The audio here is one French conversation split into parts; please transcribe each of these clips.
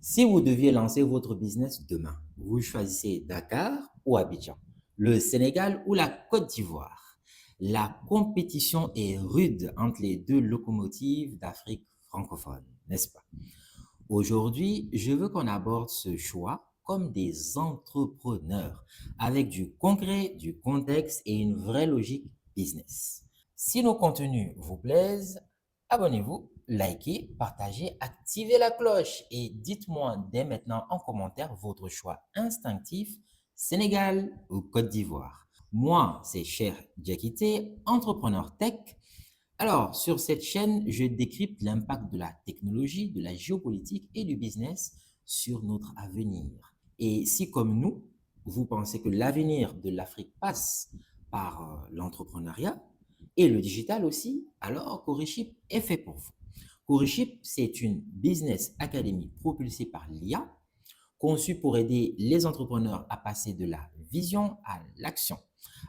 Si vous deviez lancer votre business demain, vous choisissez Dakar ou Abidjan, le Sénégal ou la Côte d'Ivoire. La compétition est rude entre les deux locomotives d'Afrique francophone, n'est-ce pas? Aujourd'hui, je veux qu'on aborde ce choix comme des entrepreneurs, avec du concret, du contexte et une vraie logique business. Si nos contenus vous plaisent, abonnez-vous, likez, partagez, activez la cloche et dites-moi dès maintenant en commentaire votre choix instinctif, Sénégal ou Côte d'Ivoire. Moi, c'est Cher Diakité, entrepreneur tech. Alors, sur cette chaîne, je décrypte l'impact de la technologie, de la géopolitique et du business sur notre avenir. Et si, comme nous, vous pensez que l'avenir de l'Afrique passe par l'entrepreneuriat et le digital aussi, alors Coriship est fait pour vous. Coriship, c'est une business academy propulsée par l'IA, conçue pour aider les entrepreneurs à passer de la vision à l'action,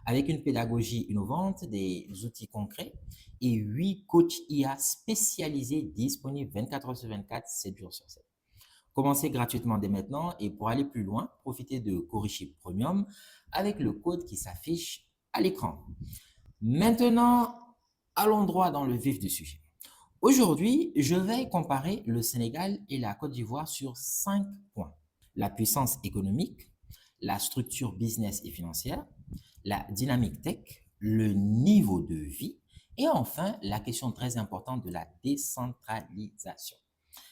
avec une pédagogie innovante, des outils concrets et 8 coachs IA spécialisés disponibles 24 heures sur 24, 7 jours sur 7. Commencez gratuitement dès maintenant et pour aller plus loin, profitez de Coriship Premium avec le code qui s'affiche à l'écran. Maintenant, allons droit dans le vif du sujet. Aujourd'hui, je vais comparer le Sénégal et la Côte d'Ivoire sur 5 points. La puissance économique, la structure business et financière, la dynamique tech, le niveau de vie et enfin la question très importante de la décentralisation.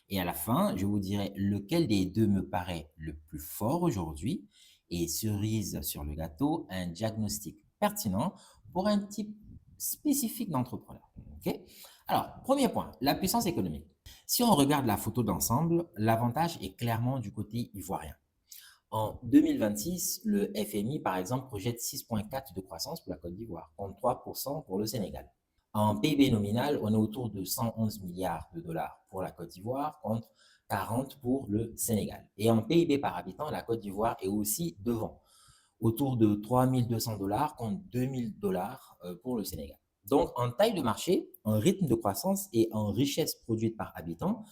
Et à la fin, je vous dirai lequel des deux me paraît le plus fort aujourd'hui et cerise sur le gâteau, un diagnostic pertinent pour un type spécifique d'entrepreneur. Okay. Alors, premier point, la puissance économique. Si on regarde la photo d'ensemble, l'avantage est clairement du côté ivoirien. En 2026, le FMI, par exemple, projette 6,4 de croissance pour la Côte d'Ivoire, contre 3% pour le Sénégal. En PIB nominal, on est autour de 111 milliards de dollars pour la Côte d'Ivoire, contre 40 pour le Sénégal. Et en PIB par habitant, la Côte d'Ivoire est aussi devant, autour de 3 200 dollars contre 2 000 dollars pour le Sénégal. Donc, en taille de marché, en rythme de croissance et en richesse produite par habitant,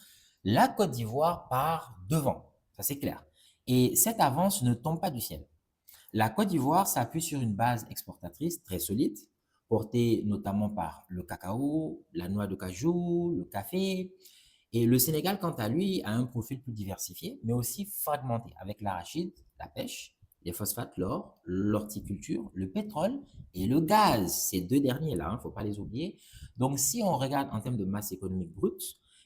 la Côte d'Ivoire part devant. Ça, c'est clair. Et cette avance ne tombe pas du ciel. La Côte d'Ivoire s'appuie sur une base exportatrice très solide, portée notamment par le cacao, la noix de cajou, le café. Et le Sénégal, quant à lui, a un profil plus diversifié, mais aussi fragmenté, avec l'arachide, la pêche, les phosphates, l'or, l'horticulture, le pétrole et le gaz. Ces deux derniers-là, il ne faut pas les oublier. Donc, si on regarde en termes de masse économique brute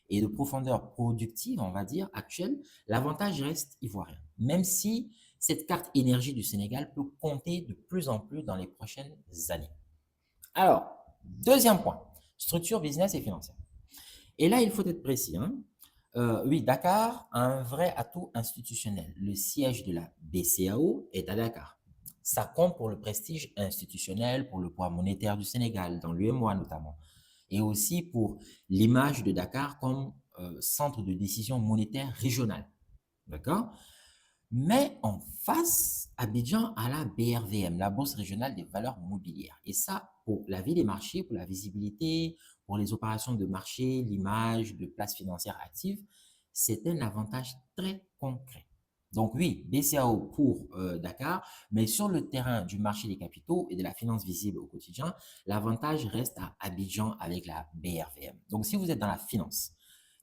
et de profondeur productive, on va dire, actuelle, l'avantage reste ivoirien. Même si cette carte énergie du Sénégal peut compter de plus en plus dans les prochaines années. Alors, deuxième point, structure business et financière. Et là, il faut être précis. Hein. Oui, Dakar a un vrai atout institutionnel. Le siège de la BCAO est à Dakar. Ça compte pour le prestige institutionnel, pour le poids monétaire du Sénégal, dans l'UEMOA notamment, et aussi pour l'image de Dakar comme centre de décision monétaire régional. D'accord? Mais en face, Abidjan a la BRVM, la Bourse régionale des valeurs mobilières. Et ça, pour la vie des marchés, pour la visibilité, pour les opérations de marché, l'image de places financières actives, c'est un avantage très concret. Donc oui, BCAO pour Dakar, mais sur le terrain du marché des capitaux et de la finance visible au quotidien, l'avantage reste à Abidjan avec la BRVM. Donc si vous êtes dans la finance,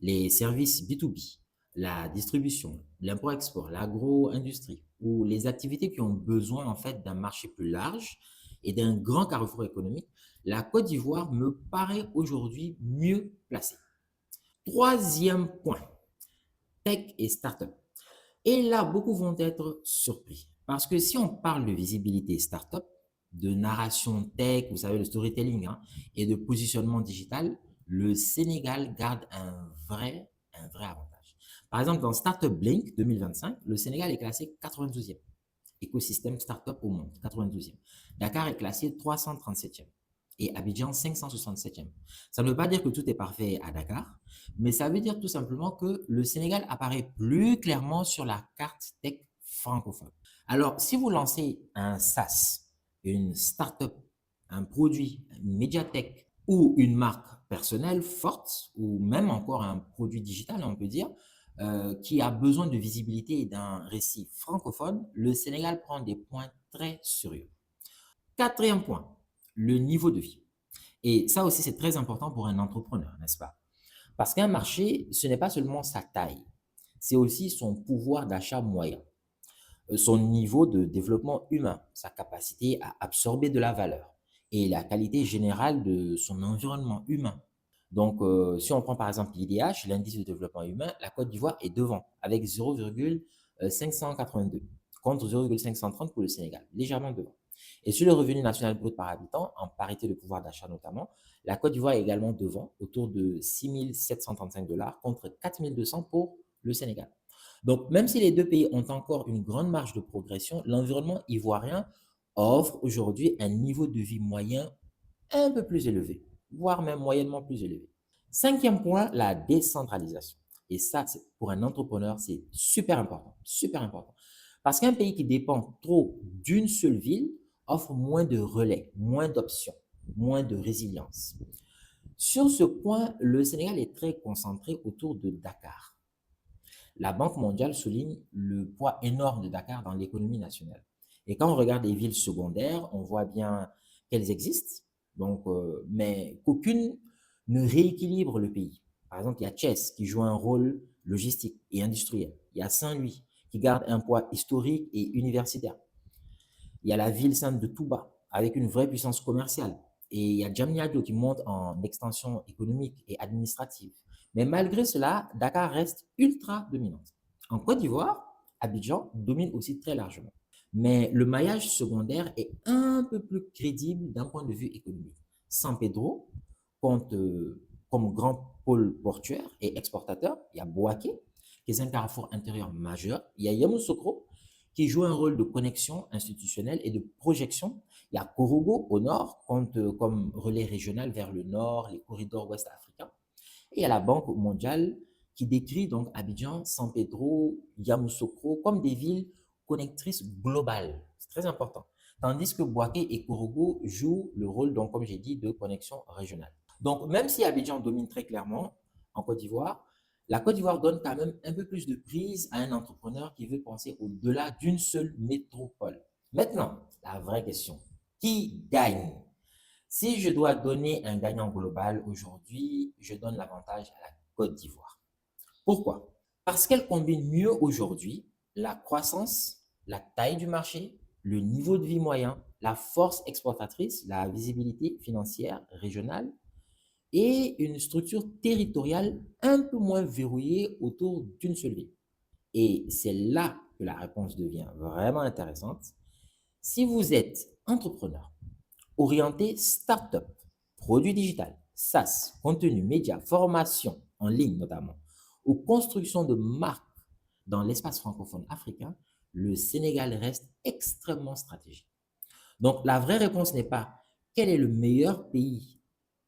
les services B2B, la distribution, l'import-export, l'agro-industrie ou les activités qui ont besoin en fait d'un marché plus large et d'un grand carrefour économique, la Côte d'Ivoire me paraît aujourd'hui mieux placée. Troisième point, tech et start-up. Et là, beaucoup vont être surpris parce que si on parle de visibilité start-up, de narration tech, vous savez, le storytelling hein, et de positionnement digital, le Sénégal garde un vrai avantage. Par exemple, dans Startup Blink 2025, le Sénégal est classé 92e écosystème startup au monde, 92e. Dakar est classé 337e et Abidjan 567e. Ça ne veut pas dire que tout est parfait à Dakar, mais ça veut dire tout simplement que le Sénégal apparaît plus clairement sur la carte tech francophone. Alors, si vous lancez un SaaS, une startup, un produit, une médiathèque ou une marque personnelle forte, ou même encore un produit digital, on peut dire, qui a besoin de visibilité et d'un récit francophone, le Sénégal prend des points très sérieux. Quatrième point, le niveau de vie. Et ça aussi, c'est très important pour un entrepreneur, n'est-ce pas? Parce qu'un marché, ce n'est pas seulement sa taille, c'est aussi son pouvoir d'achat moyen, son niveau de développement humain, sa capacité à absorber de la valeur et la qualité générale de son environnement humain. Donc, si on prend par exemple l'IDH, l'indice de développement humain, la Côte d'Ivoire est devant avec 0,582 contre 0,530 pour le Sénégal, légèrement devant. Et sur le revenu national brut par habitant, en parité de pouvoir d'achat notamment, la Côte d'Ivoire est également devant, autour de 6 735 dollars contre 4 200 pour le Sénégal. Donc, même si les deux pays ont encore une grande marge de progression, l'environnement ivoirien offre aujourd'hui un niveau de vie moyen un peu plus élevé, voire même moyennement plus élevé. Cinquième point, la décentralisation. Et ça, pour un entrepreneur, c'est super important, super important. Parce qu'un pays qui dépend trop d'une seule ville offre moins de relais, moins d'options, moins de résilience. Sur ce point, le Sénégal est très concentré autour de Dakar. La Banque mondiale souligne le poids énorme de Dakar dans l'économie nationale. Et quand on regarde les villes secondaires, on voit bien qu'elles existent, donc, mais qu'aucune ne rééquilibre le pays. Par exemple, il y a Thiès qui joue un rôle logistique et industriel. Il y a Saint-Louis qui garde un poids historique et universitaire. Il y a la ville sainte de Touba avec une vraie puissance commerciale. Et il y a Diamniadio qui monte en extension économique et administrative. Mais malgré cela, Dakar reste ultra dominante. En Côte d'Ivoire, Abidjan domine aussi très largement. Mais le maillage secondaire est un peu plus crédible d'un point de vue économique. San Pedro compte comme grand pôle portuaire et exportateur. Il y a Bouaké, qui est un carrefour intérieur majeur. Il y a Yamoussoukro, qui joue un rôle de connexion institutionnelle et de projection. Il y a Korogo au nord, compte comme relais régional vers le nord, les corridors ouest africains. Et il y a la Banque mondiale qui décrit donc Abidjan, San Pedro, Yamoussoukro comme des villes connectrices globales. C'est très important. Tandis que Bouaké et Korogo jouent le rôle, donc, comme j'ai dit, de connexion régionale. Donc, même si Abidjan domine très clairement en Côte d'Ivoire, la Côte d'Ivoire donne quand même un peu plus de prise à un entrepreneur qui veut penser au-delà d'une seule métropole. Maintenant, la vraie question, qui gagne? Si je dois donner un gagnant global aujourd'hui, je donne l'avantage à la Côte d'Ivoire. Pourquoi? Parce qu'elle combine mieux aujourd'hui la croissance, la taille du marché, le niveau de vie moyen, la force exportatrice, la visibilité financière régionale et une structure territoriale un peu moins verrouillée autour d'une seule ville. Et c'est là que la réponse devient vraiment intéressante. Si vous êtes entrepreneur, orienté start-up, produits digital, SaaS, contenu média, formation en ligne notamment, ou construction de marques dans l'espace francophone africain, le Sénégal reste extrêmement stratégique. Donc, la vraie réponse n'est pas quel est le meilleur pays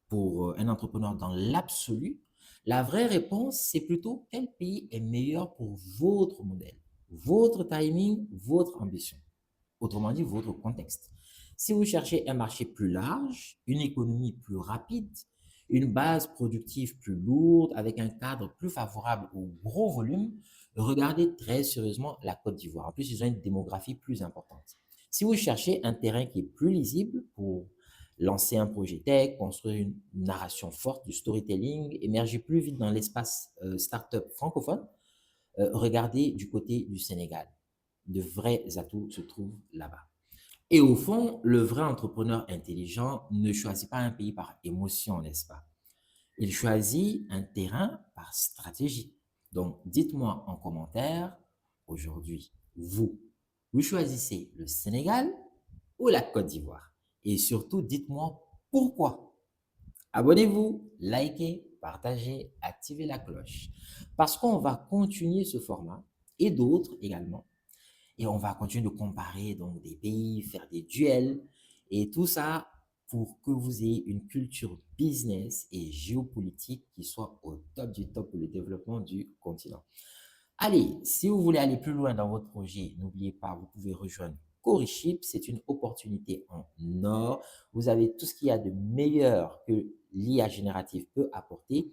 pour un entrepreneur dans l'absolu. La vraie réponse, c'est plutôt quel pays est meilleur pour votre modèle, votre timing, votre ambition. Autrement dit, votre contexte. Si vous cherchez un marché plus large, une économie plus rapide, une base productive plus lourde, avec un cadre plus favorable au gros volume, regardez très sérieusement la Côte d'Ivoire. En plus, ils ont une démographie plus importante. Si vous cherchez un terrain qui est plus lisible pour lancer un projet tech, construire une narration forte, du storytelling, émerger plus vite dans l'espace startup francophone, regardez du côté du Sénégal. De vrais atouts se trouvent là-bas. Et au fond, le vrai entrepreneur intelligent ne choisit pas un pays par émotion, n'est-ce pas? Il choisit un terrain par stratégie. Donc, dites-moi en commentaire, aujourd'hui, vous choisissez le Sénégal ou la Côte d'Ivoire? Et surtout, dites-moi pourquoi. Abonnez-vous, likez, partagez, activez la cloche. Parce qu'on va continuer ce format et d'autres également. Et on va continuer de comparer donc des pays, faire des duels et tout ça pour que vous ayez une culture business et géopolitique qui soit au top du top pour le développement du continent. Allez, si vous voulez aller plus loin dans votre projet, n'oubliez pas, vous pouvez rejoindre Coriship. C'est une opportunité en or. Vous avez tout ce qu'il y a de meilleur que l'IA générative peut apporter,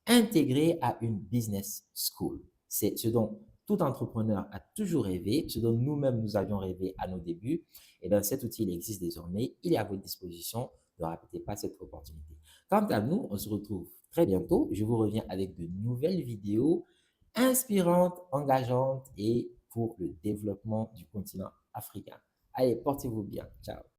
intégré à une business school. C'est ce dont tout entrepreneur a toujours rêvé, ce dont nous-mêmes nous avions rêvé à nos débuts. Et bien, cet outil, il existe désormais. Il est à votre disposition. Ne ratez pas cette opportunité. Quant à nous, on se retrouve très bientôt. Je vous reviens avec de nouvelles vidéos inspirantes, engageantes et pour le développement du continent africain. Allez, portez-vous bien. Ciao.